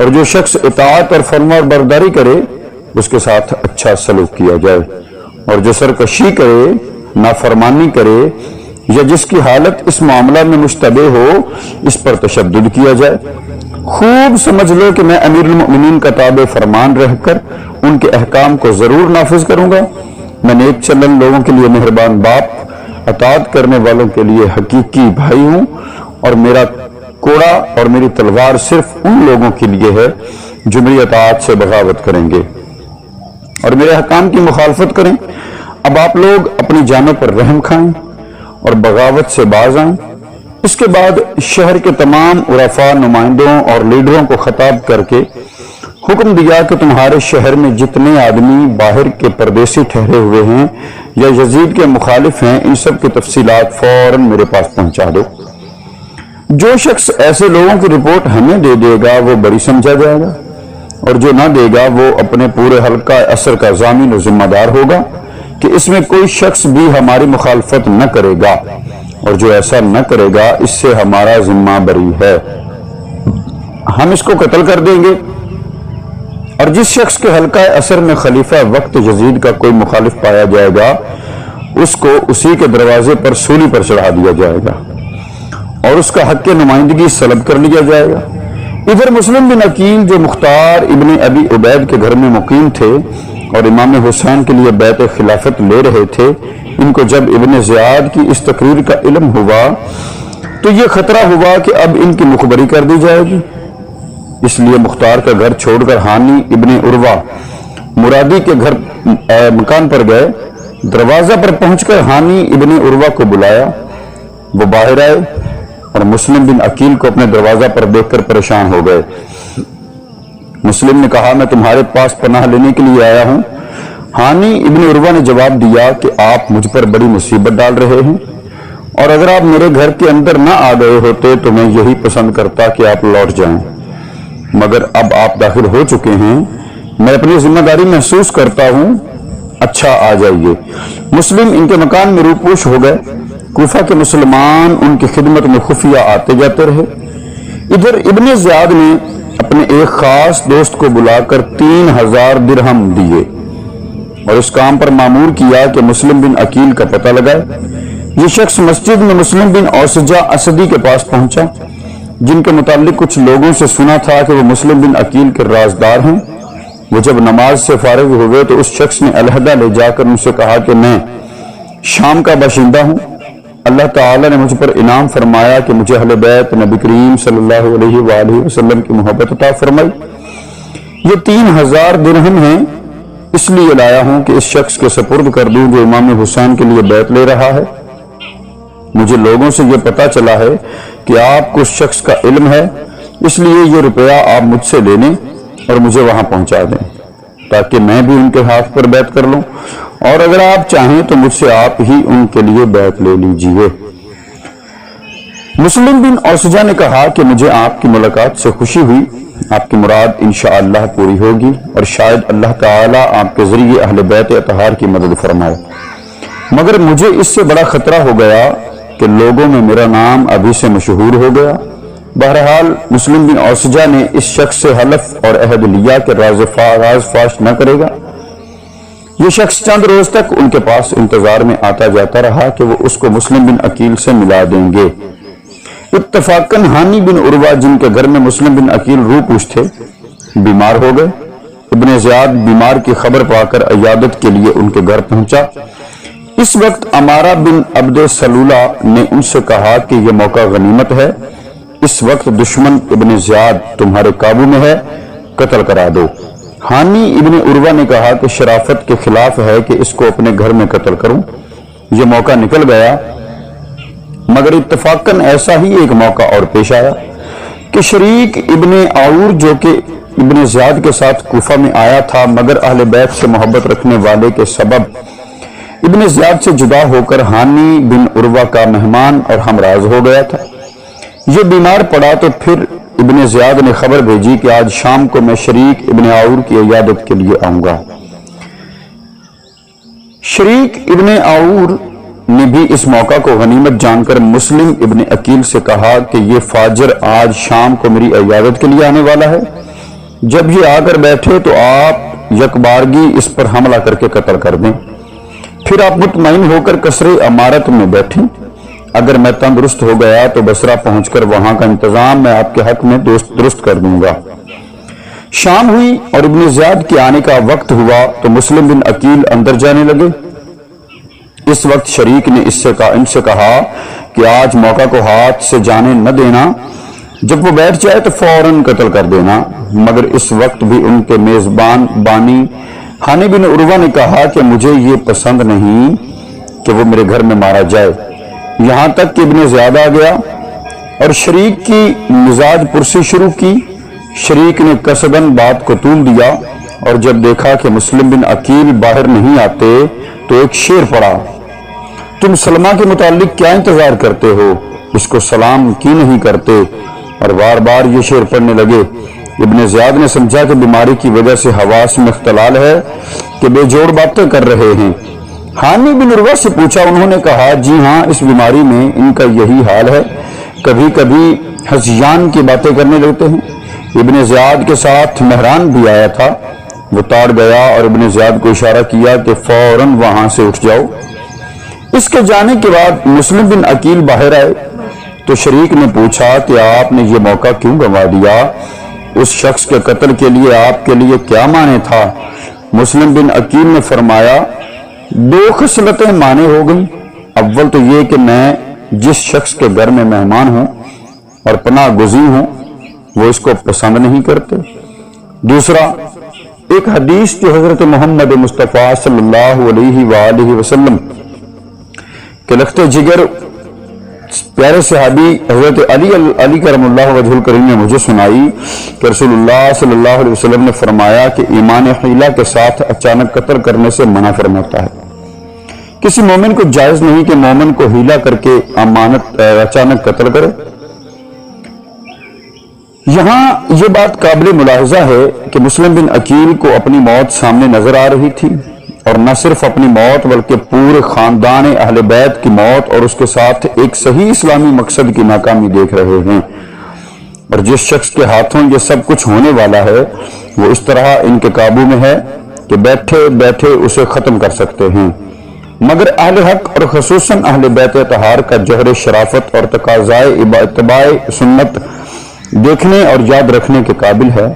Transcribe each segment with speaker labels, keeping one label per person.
Speaker 1: اور جو شخص اطاعت اور فرما برداری کرے اس کے ساتھ اچھا سلوک کیا جائے، اور جو سرکشی کرے، نافرمانی کرے یا جس کی حالت اس معاملہ میں مشتبہ ہو اس پر تشدد کیا جائے۔ خوب سمجھ لو کہ میں امیر المؤمنین کا تابع فرمان رہ کر ان کے احکام کو ضرور نافذ کروں گا۔ میں نیک چلن لوگوں کے لیے مہربان باپ، اطاعت کرنے والوں کے لیے حقیقی بھائی ہوں، اور میرا کوڑا اور میری تلوار صرف ان لوگوں کے لیے ہے جو میری اطاعت سے بغاوت کریں گے اور میرے احکام کی مخالفت کریں۔ اب آپ لوگ اپنی جانوں پر رحم کھائیں اور بغاوت سے باز آئیں۔ اس کے بعد شہر کے تمام عرفاء، نمائندوں اور لیڈروں کو خطاب کر کے حکم دیا کہ تمہارے شہر میں جتنے آدمی باہر کے پردیسی ٹھہرے ہوئے ہیں یا یزید کے مخالف ہیں، ان سب کی تفصیلات فوراً میرے پاس پہنچا دو۔ جو شخص ایسے لوگوں کی رپورٹ ہمیں دے دے گا وہ بری سمجھا جائے گا، اور جو نہ دے گا وہ اپنے پورے حلقہ اثر کا ضامن و ذمہ دار ہوگا کہ اس میں کوئی شخص بھی ہماری مخالفت نہ کرے گا، اور جو ایسا نہ کرے گا اس سے ہمارا ذمہ بری ہے، ہم اس کو قتل کر دیں گے۔ اور جس شخص کے حلقہ اثر میں خلیفہ وقت یزید کا کوئی مخالف پایا جائے گا اس کو اسی کے دروازے پر سولی پر چڑھا دیا جائے گا اور اس کا حق نمائندگی سلب کر لیا جائے گا۔ ادھر مسلم بن عقیل جو مختار ابن ابی عبید کے گھر میں مقیم تھے اور امام حسین کے لیے بیعت خلافت لے رہے تھے، ان کو جب ابن زیاد کی اس تقریر کا علم ہوا تو یہ خطرہ ہوا کہ اب ان کی مخبری کر دی جائے گی، اس لیے مختار کا گھر چھوڑ کر ہانی ابن عروہ مرادی کے گھر مکان پر گئے۔ دروازہ پر پہنچ کر ہانی ابن عروہ کو بلایا، وہ باہر آئے اور مسلم بن عقیل کو اپنے دروازہ پر دیکھ کر پریشان ہو گئے۔ مسلم نے کہا میں تمہارے پاس پناہ لینے کے لیے آیا ہوں۔ ہانی ابن عروہ نے جواب دیا کہ آپ مجھ پر بڑی مصیبت ڈال رہے ہیں، اور اگر آپ میرے گھر کے اندر نہ آ گئے ہوتے تو میں یہی پسند کرتا کہ آپ لوٹ جائیں، مگر اب آپ داخل ہو چکے ہیں، میں اپنی ذمہ داری محسوس کرتا ہوں، اچھا آ جائیے۔ مسلم ان کے مکان میں روپوش ہو گئے۔ کوفہ کے مسلمان ان کی خدمت میں خفیہ آتے جاتے رہے۔ ادھر ابن زیاد نے اپنے ایک خاص دوست کو بلا کر 3000 درہم دیے اور اس کام پر مامور کیا کہ مسلم بن عقیل کا پتہ لگائے۔ یہ شخص مسجد میں مسلم بن اوسجہ اسدی کے پاس پہنچا، جن کے متعلق کچھ لوگوں سے سنا تھا کہ وہ مسلم بن عقیل کے رازدار ہیں۔ وہ جب نماز سے فارغ ہوئے تو اس شخص نے علیحدہ لے جا کر ان سے کہا کہ میں شام کا باشندہ ہوں، اللہ تعالی نے مجھ پر انعام فرمایا کہ مجھے اہل بیت نبی کریم صلی اللہ علیہ وآلہ وسلم کی محبت عطا فرمائی۔ یہ 3000 درہم ہیں، اس لیے لایا ہوں کہ اس شخص کے سپرد کر دوں جو امام حسین کے لیے بیعت لے رہا ہے۔ مجھے لوگوں سے یہ پتا چلا ہے کہ آپ کو اس شخص کا علم ہے، اس لیے یہ روپیہ آپ مجھ سے لے لیں اور مجھے وہاں پہنچا دیں تاکہ میں بھی ان کے ہاتھ پر بیعت کر لوں، اور اگر آپ چاہیں تو مجھ سے آپ ہی ان کے لیے بیعت لے لیجئے۔ مسلم بن اوسجہ نے کہا کہ مجھے آپ کی ملاقات سے خوشی ہوئی، آپ کی مراد انشاءاللہ پوری ہوگی اور شاید اللہ تعالیٰ آپ کے ذریعے اہل بیت اطہار کی مدد فرمائے، مگر مجھے اس سے بڑا خطرہ ہو گیا کہ لوگوں میں میرا نام ابھی سے مشہور ہو گیا۔ بہرحال مسلم بن اوسجہ نے اس شخص سے حلف اور عہد لیا کہ راز فاش نہ کرے گا۔ یہ شخص چند روز تک ان کے پاس انتظار میں آتا جاتا رہا کہ وہ اس کو مسلم بن عقیل سے ملا دیں گے۔ اتفاقاً ہانی بن عروہ جن کے گھر میں مسلم بن عقیل روپوش تھے بیمار ہو گئے۔ ابن زیاد بیمار کی خبر پا کر عیادت کے لیے ان کے گھر پہنچا۔ اس وقت امارہ بن عبد سلولہ نے ان سے کہا کہ یہ موقع غنیمت ہے، اس وقت دشمن ابن زیاد تمہارے قابو میں ہے، قتل کرا دو۔ ہانی ابن عروہ نے کہا کہ شرافت کے خلاف ہے کہ اس کو اپنے گھر میں قتل کروں۔ یہ موقع نکل گیا، مگر اتفاقاً ایسا ہی ایک موقع اور پیش آیا کہ شریک ابن عور جو کہ ابن زیاد کے ساتھ کوفہ میں آیا تھا مگر اہل بیت سے محبت رکھنے والے کے سبب ابن زیاد سے جدا ہو کر ہانی بن عروہ کا مہمان اور ہمراز ہو گیا تھا۔ یہ بیمار پڑا تو پھر ابن زیاد نے خبر بھیجی کہ آج شام کو میں شریک ابن عور کی عیادت کے لیے آؤں گا۔ شریک ابن عور نے بھی اس موقع کو غنیمت جان کر مسلم ابن عقیل سے کہا کہ یہ فاجر آج شام کو میری عیادت کے لیے آنے والا ہے، جب یہ آ کر بیٹھے تو آپ یکبارگی اس پر حملہ کر کے قتل کر دیں، پھر آپ مطمئن ہو کر قصر عمارت میں بیٹھیں۔ اگر میں تندرست ہو گیا تو بصرہ پہنچ کر وہاں کا انتظام میں آپ کے حق میں درست کر دوں گا۔ شام ہوئی اور ابن زیاد کے آنے کا وقت ہوا تو مسلم بن عقیل اندر جانے لگے۔ اس وقت شریک نے ان سے کہا کہ آج موقع کو ہاتھ سے جانے نہ دینا، جب وہ بیٹھ جائے تو فوراً قتل کر دینا۔ مگر اس وقت بھی ان کے میزبان بانی ہانی بن عروہ نے کہا کہ مجھے یہ پسند نہیں کہ وہ میرے گھر میں مارا جائے۔ یہاں تک کہ ابن زیاد آ گیا اور شریک کی مزاج پرسی شروع کی۔ شریک نے قصداً بات کو طول دیا اور جب دیکھا کہ مسلم بن عقیل باہر نہیں آتے تو ایک شعر پڑا، تم سلمہ کے متعلق کیا انتظار کرتے ہو، اس کو سلام کی نہیں کرتے، اور بار بار یہ شعر پڑھنے لگے۔ ابن زیاد نے سمجھا کہ بیماری کی وجہ سے حواس میں اختلال ہے کہ بے جوڑ باتیں کر رہے ہیں۔ ہانی بن عروہ سے پوچھا، انہوں نے کہا جی ہاں، اس بیماری میں ان کا یہی حال ہے، کبھی کبھی ہذیان کی باتیں کرنے لگتے ہیں۔ ابن زیاد کے ساتھ مہران بھی آیا تھا، وہ تاڑ گیا اور ابن زیاد کو اشارہ کیا کہ فوراً وہاں سے اٹھ جاؤ۔ اس کے جانے کے بعد مسلم بن عقیل باہر آئے تو شریک نے پوچھا کہ آپ نے یہ موقع کیوں گنوا دیا، اس شخص کے قتل کے لیے آپ کے لیے کیا معنی تھا؟ مسلم بن عقیل نے فرمایا، دو خصلتیں معنی ہو گئیں۔ اول تو یہ کہ میں جس شخص کے گھر میں مہمان ہوں اور پناہ گزین ہوں وہ اس کو پسند نہیں کرتے۔ دوسرا، ایک حدیث جو حضرت محمد مصطفیٰ صلی اللہ علیہ وآلہ وسلم کے لخت جگر پیارے صحابی حضرت علی کرم اللہ وجہ الکریم نے مجھے سنائی کہ رسول اللہ صلی اللہ علیہ وسلم نے فرمایا کہ ایمان حیلہ کے ساتھ اچانک قتل کرنے سے منع فرماتا ہے۔ کسی مومن کو جائز نہیں کہ مومن کو حیلہ کر کے اچانک قتل کرے۔ یہاں یہ بات قابل ملاحظہ ہے کہ مسلم بن عقیل کو اپنی موت سامنے نظر آ رہی تھی، اور نہ صرف اپنی موت بلکہ پورے خاندان اہل بیت کی موت اور اس کے ساتھ ایک صحیح اسلامی مقصد کی ناکامی دیکھ رہے ہیں۔ اور جس شخص کے ہاتھوں یہ سب کچھ ہونے والا ہے وہ اس طرح ان کے قابو میں ہے کہ بیٹھے بیٹھے اسے ختم کر سکتے ہیں۔ مگر اہل حق اور خصوصاً اہل بیت اطہار کا جوہر شرافت اور تقاضائے اتباع سنت دیکھنے اور یاد رکھنے کے قابل ہے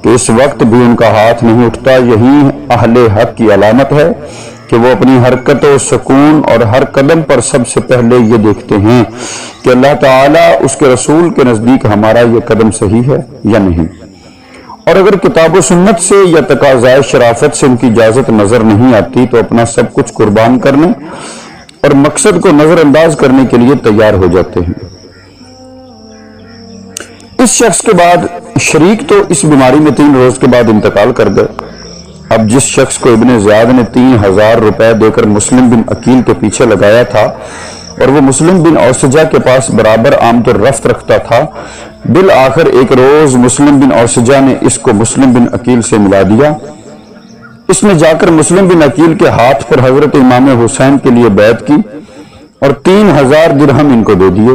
Speaker 1: کہ اس وقت بھی ان کا ہاتھ نہیں اٹھتا۔ یہی اہل حق کی علامت ہے کہ وہ اپنی حرکت و سکون اور ہر قدم پر سب سے پہلے یہ دیکھتے ہیں کہ اللہ تعالیٰ اس کے رسول کے نزدیک ہمارا یہ قدم صحیح ہے یا نہیں، اور اگر کتاب و سنت سے یا تقاضائے شرافت سے ان کی اجازت نظر نہیں آتی تو اپنا سب کچھ قربان کرنے اور مقصد کو نظر انداز کرنے کے لیے تیار ہو جاتے ہیں۔ اس شخص کے بعد شریک تو اس بیماری میں 3 روز کے بعد انتقال کر گئے۔ اب جس شخص کو ابن زیاد نے 3000 روپے دے کر مسلم بن عقیل کے پیچھے لگایا تھا اور وہ مسلم بن اوسجہ کے پاس برابر آمد و رفت رکھتا تھا، بالآخر ایک روز مسلم بن اوسجہ نے اس کو مسلم بن عقیل سے ملا دیا۔ اس نے جا کر مسلم بن عقیل کے ہاتھ پر حضرت امام حسین کے لیے بیعت کی اور 3000 درہم ان کو دے دیے،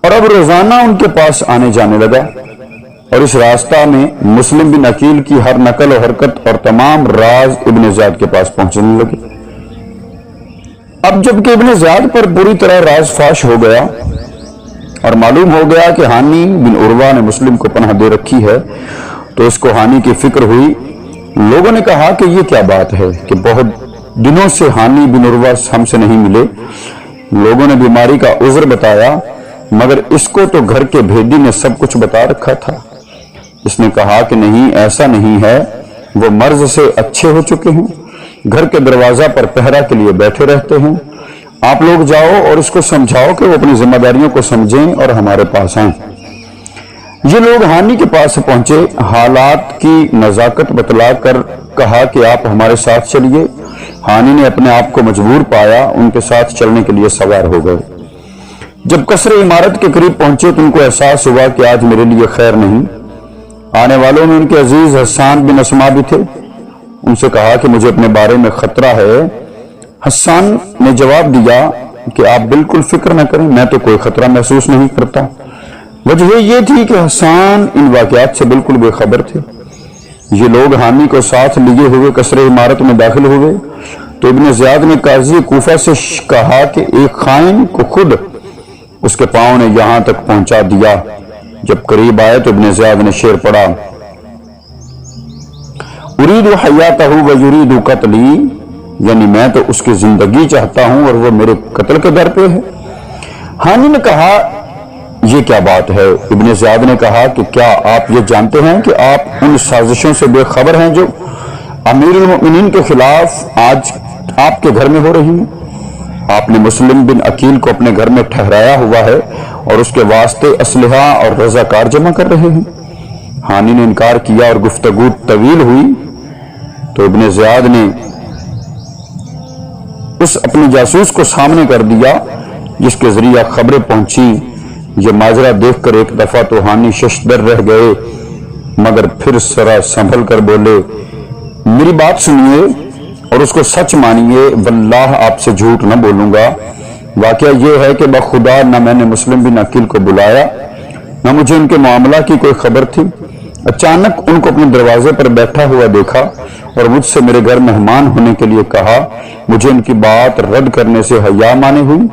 Speaker 1: اور اب روزانہ ان کے پاس آنے جانے لگا، اور اس راستہ میں مسلم بن عقیل کی ہر نقل و حرکت اور تمام راز ابن زیاد کے پاس پہنچنے لگے۔ اب جب کہ ابن زیاد پر بری طرح راز فاش ہو گیا اور معلوم ہو گیا کہ ہانی بن عروہ نے مسلم کو پناہ دے رکھی ہے تو اس کو ہانی کی فکر ہوئی۔ لوگوں نے کہا کہ یہ کیا بات ہے کہ بہت دنوں سے ہانی بن عروہ ہم سے نہیں ملے۔ لوگوں نے بیماری کا عذر بتایا، مگر اس کو تو گھر کے بھیدی نے سب کچھ بتا رکھا تھا۔ اس نے کہا کہ نہیں، ایسا نہیں ہے، وہ مرض سے اچھے ہو چکے ہیں، گھر کے دروازہ پر پہرا کے لیے بیٹھے رہتے ہیں۔ آپ لوگ جاؤ اور اس کو سمجھاؤ کہ وہ اپنی ذمہ داریوں کو سمجھیں اور ہمارے پاس آئیں۔ یہ لوگ ہانی کے پاس پہنچے، حالات کی نزاکت بتلا کر کہا کہ آپ ہمارے ساتھ چلیے۔ ہانی نے اپنے آپ کو مجبور پایا، ان کے ساتھ چلنے کے لیے سوار ہو گئے۔ جب قصر عمارت کے قریب پہنچے تو ان کو احساس ہوا کہ آج میرے لیے خیر نہیں۔ آنے والوں میں ان کے عزیز حسان بن اسما بھی تھے۔ ان سے کہا کہ مجھے اپنے بارے میں خطرہ ہے۔ حسان نے جواب دیا کہ آپ بالکل فکر نہ کریں، میں تو کوئی خطرہ محسوس نہیں کرتا۔ وجہ یہ تھی کہ حسان ان واقعات سے بالکل بے خبر تھے۔ یہ لوگ حامی کو ساتھ لیے ہوئے قصر عمارت میں داخل ہوئے تو ابن زیاد نے قاضی کوفہ سے کہا کہ ایک خائن کو خود اس کے پاؤں نے یہاں تک پہنچا دیا۔ جب قریب آئے تو ابن زیاد نے شعر پڑھا، ارید حیاتہ و یرید قتلی، یعنی میں تو اس کی زندگی چاہتا ہوں اور وہ میرے قتل کے در پہ ہے۔ حامی نے کہا یہ کیا بات ہے؟ ابن زیاد نے کہا کہ کیا آپ یہ جانتے ہیں کہ آپ ان سازشوں سے بے خبر ہیں جو امیر المؤمنین کے خلاف آج آپ کے گھر میں ہو رہی ہیں؟ آپ نے مسلم بن عقیل کو اپنے گھر میں ٹھہرایا ہوا ہے اور اس کے واسطے اسلحہ اور رضاکار جمع کر رہے ہیں۔ حانی نے انکار کیا اور گفتگو طویل ہوئی تو ابن زیاد نے اس اپنے جاسوس کو سامنے کر دیا جس کے ذریعہ خبریں پہنچی۔ یہ ماجرا دیکھ کر ایک دفعہ تو حانی ششدر رہ گئے، مگر پھر ذرا سنبھل کر بولے، میری بات سنیے اور اس کو سچ مانیے، واللہ آپ سے جھوٹ نہ بولوں گا۔ واقعہ یہ ہے کہ بخدا نہ میں نے مسلم بن عقیل کو بلایا نہ مجھے ان کے معاملہ کی کوئی خبر تھی۔ اچانک ان کو اپنے دروازے پر بیٹھا ہوا دیکھا اور مجھ سے میرے گھر مہمان ہونے کے لیے کہا۔ مجھے ان کی بات رد کرنے سے حیا مانے ہوئی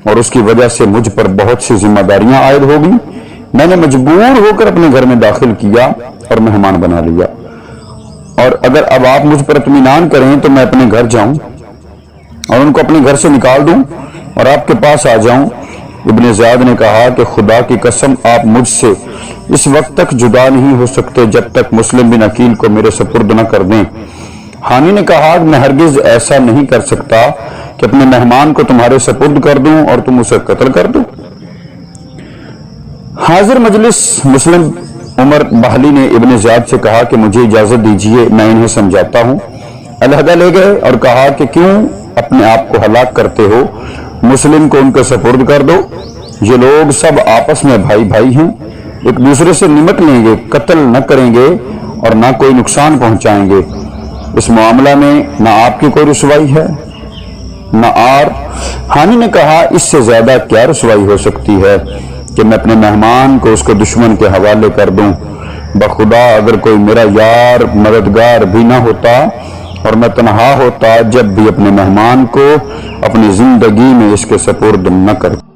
Speaker 1: اور اس کی وجہ سے مجھ پر بہت سی ذمہ داریاں عائد ہو گئیں۔ میں نے مجبور ہو کر اپنے گھر میں داخل کیا اور مہمان بنا لیا، اور اگر اب آپ مجھ پر اطمینان کریں تو میں اپنے گھر جاؤں اور ان کو اپنے گھر سے نکال دوں اور آپ کے پاس آ جاؤں۔ ابن زیاد نے کہا کہ خدا کی قسم آپ مجھ سے اس وقت تک جدا نہیں ہو سکتے جب تک مسلم بن عقیل کو میرے سپرد نہ کر دیں۔ حانی نے کہا کہ میں ہرگز ایسا نہیں کر سکتا کہ اپنے مہمان کو تمہارے سپرد کر دوں اور تم اسے قتل کر دو۔ حاضر مجلس مسلم عمر بہلی نے ابن زیاد سے کہا کہ مجھے اجازت دیجیے، میں انہیں سمجھاتا ہوں۔ علیحدہ لے گئے اور کہا کہ کیوں اپنے آپ کو ہلاک کرتے ہو؟ مسلم کو ان کے سپرد کر دو۔ یہ لوگ سب آپس میں بھائی بھائی ہیں، ایک دوسرے سے نمٹ لیں گے، قتل نہ کریں گے اور نہ کوئی نقصان پہنچائیں گے۔ اس معاملہ میں نہ آپ کی کوئی رسوائی ہے نہ آر۔ حانی نے کہا اس سے زیادہ کیا رسوائی ہو سکتی ہے کہ میں اپنے مہمان کو اس کے دشمن کے حوالے کر دوں؟ بخدا اگر کوئی میرا یار مددگار بھی نہ ہوتا اور میں تنہا ہوتا جب بھی اپنے مہمان کو اپنی زندگی میں اس کے سپرد نہ کرتا۔